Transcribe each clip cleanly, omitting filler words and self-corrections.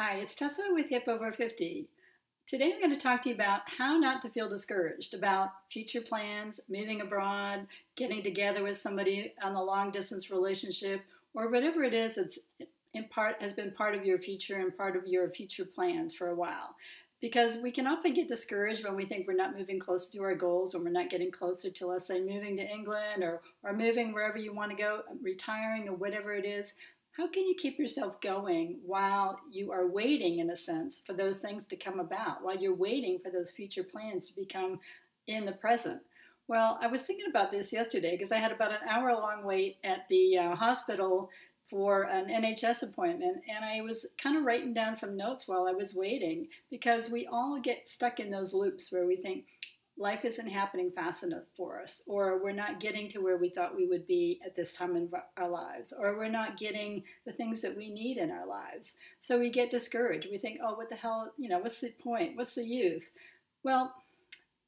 Hi, it's Tessa with Hip Over 50. Today I'm going to talk to you about how not to feel discouraged about future plans, moving abroad, getting together with somebody on a long distance relationship, or whatever it is that's in part has been part of your future and part of your future plans for a while. Because we can often get discouraged when we think we're not moving closer to our goals, when we're not getting closer to, let's say, moving to England or moving wherever you want to go, retiring or whatever it is. How can you keep yourself going while you are waiting, in a sense, for those things to come about, while you're waiting for those future plans to become in the present? Well, I was thinking about this yesterday because I had about an hour-long wait at the hospital for an NHS appointment, and I was kind of writing down some notes while I was waiting because we all get stuck in those loops where we think, life isn't happening fast enough for us, or we're not getting to where we thought we would be at this time in our lives, or we're not getting the things that we need in our lives. So we get discouraged. We think, oh, what the hell, what's the point? What's the use? Well,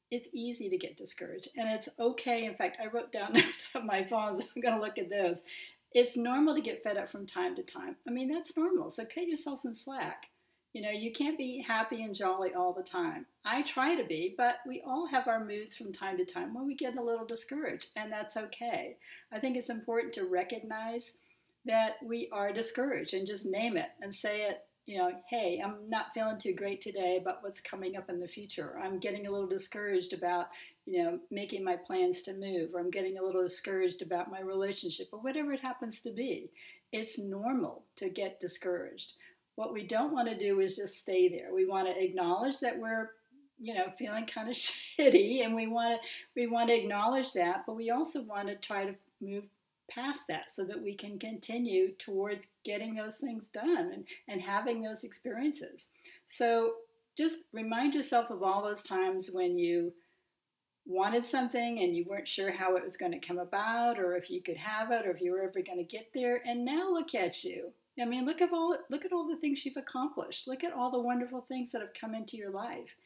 it's easy to get discouraged, and it's okay. In fact, I wrote down notes on my phone, so I'm going to look at those. It's normal to get fed up from time to time. I mean, that's normal. So cut yourself some slack. You can't be happy and jolly all the time. I try to be, but we all have our moods from time to time when we get a little discouraged, and that's okay. I think it's important to recognize that we are discouraged and just name it and say it, hey, I'm not feeling too great today about what's coming up in the future. I'm getting a little discouraged about, making my plans to move, or I'm getting a little discouraged about my relationship, or whatever it happens to be. It's normal to get discouraged. What we don't want to do is just stay there. We want to acknowledge that we're, feeling kind of shitty, and we want to acknowledge that, but we also want to try to move past that so that we can continue towards getting those things done and having those experiences. So just remind yourself of all those times when you wanted something and you weren't sure how it was going to come about, or if you could have it, or if you were ever going to get there. And now look at you. I mean, look at all the things you've accomplished. Look at all the wonderful things that have come into your life.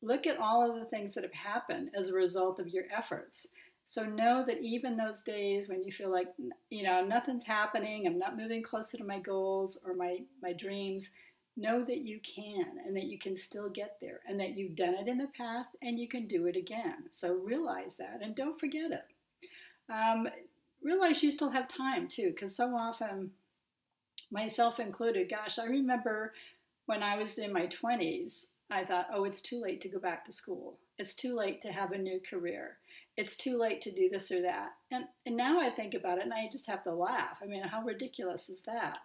Look at all of the things that have happened as a result of your efforts. So know that even those days when you feel like, nothing's happening, I'm not moving closer to my goals or my dreams, know that you can, and that you can still get there, and that you've done it in the past and you can do it again. So realize that, and don't forget it. Realize you still have time too, because so often, myself included, gosh, I remember when I was in my 20s, I thought, oh, it's too late to go back to school. It's too late to have a new career. It's too late to do this or that. And now I think about it and I just have to laugh. I mean, how ridiculous is that?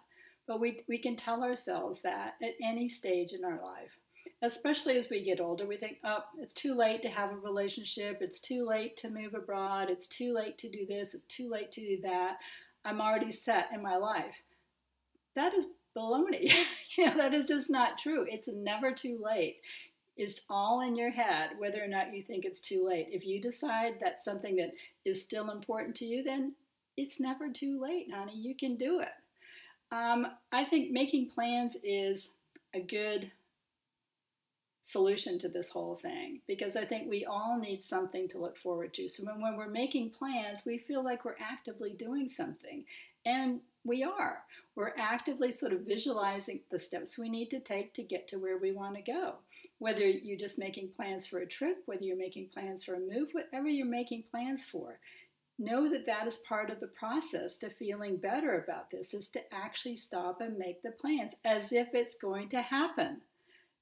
But we can tell ourselves that at any stage in our life, especially as we get older. We think, oh, it's too late to have a relationship. It's too late to move abroad. It's too late to do this. It's too late to do that. I'm already set in my life. That is baloney. That is just not true. It's never too late. It's all in your head, whether or not you think it's too late. If you decide that's something that is still important to you, then it's never too late, honey. You can do it. I think making plans is a good solution to this whole thing, because I think we all need something to look forward to. So when we're making plans, we feel like we're actively doing something. And we are. We're actively sort of visualizing the steps we need to take to get to where we want to go. Whether you're just making plans for a trip, whether you're making plans for a move, whatever you're making plans for, know that that is part of the process to feeling better about this, is to actually stop and make the plans as if it's going to happen.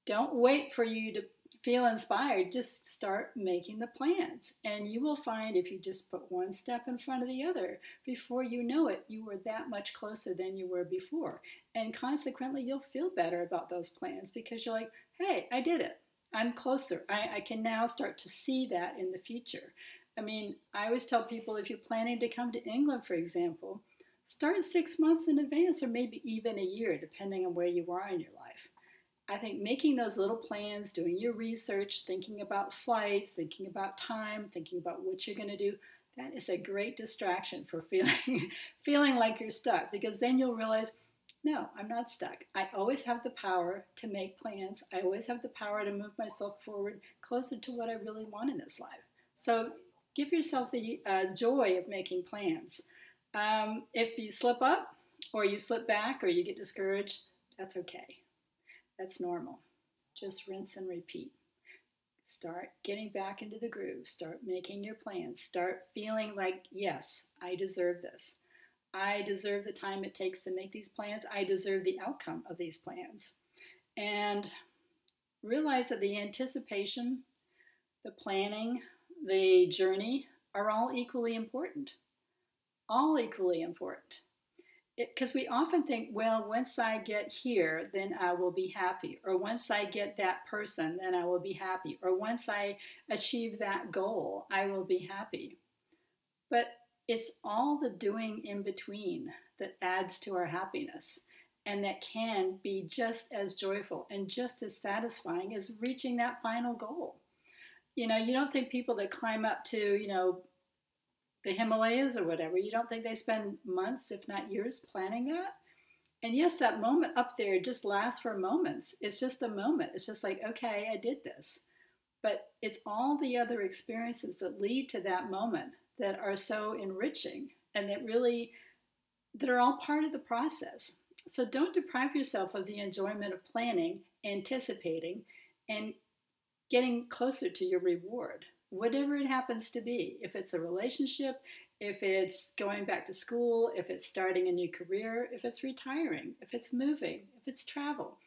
Don't wait for you to feel inspired. Just start making the plans. And you will find, if you just put one step in front of the other, before you know it, you were that much closer than you were before. And consequently, you'll feel better about those plans because you're like, hey, I did it. I'm closer. I can now start to see that in the future. I mean, I always tell people, if you're planning to come to England, for example, start 6 months in advance, or maybe even a year, depending on where you are in your life. I think making those little plans, doing your research, thinking about flights, thinking about time, thinking about what you're going to do, that is a great distraction for feeling like you're stuck, because then you'll realize, no, I'm not stuck. I always have the power to make plans. I always have the power to move myself forward closer to what I really want in this life. So give yourself the joy of making plans. If you slip up, or you slip back, or you get discouraged, that's okay. That's normal. Just rinse and repeat. Start getting back into the groove. Start making your plans. Start feeling like, yes, I deserve this. I deserve the time it takes to make these plans. I deserve the outcome of these plans. And realize that the anticipation, the planning, the journey are all equally important. All equally important. Because we often think, well, once I get here, then I will be happy. Or once I get that person, then I will be happy. Or once I achieve that goal, I will be happy. But it's all the doing in between that adds to our happiness and that can be just as joyful and just as satisfying as reaching that final goal. You know, you don't think people that climb up to, the Himalayas or whatever, you don't think they spend months, if not years, planning that? And yes, that moment up there just lasts for moments. It's just a moment. It's just like, okay, I did this. But it's all the other experiences that lead to that moment that are so enriching and that are all part of the process. So don't deprive yourself of the enjoyment of planning, anticipating, and getting closer to your reward, whatever it happens to be. If it's a relationship, if it's going back to school, if it's starting a new career, if it's retiring, if it's moving, if it's travel.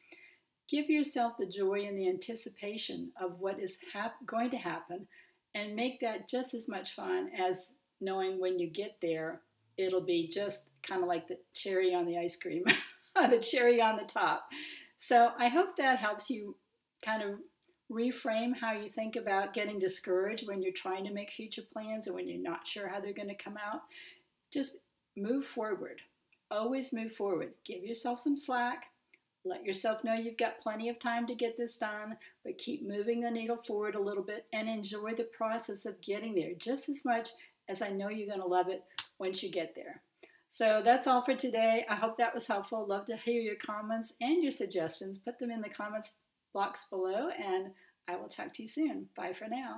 Give yourself the joy and the anticipation of what is going to happen and make that just as much fun as knowing when you get there, it'll be just kind of like the cherry on the ice cream, the cherry on the top. So I hope that helps you kind of reframe how you think about getting discouraged when you're trying to make future plans or when you're not sure how they're going to come out. Just move forward. Always move forward. Give yourself some slack. Let yourself know you've got plenty of time to get this done, but keep moving the needle forward a little bit and enjoy the process of getting there just as much as I know you're going to love it once you get there. So that's all for today. I hope that was helpful. Love to hear your comments and your suggestions. Put them in the comments box below, and I will talk to you soon. Bye for now.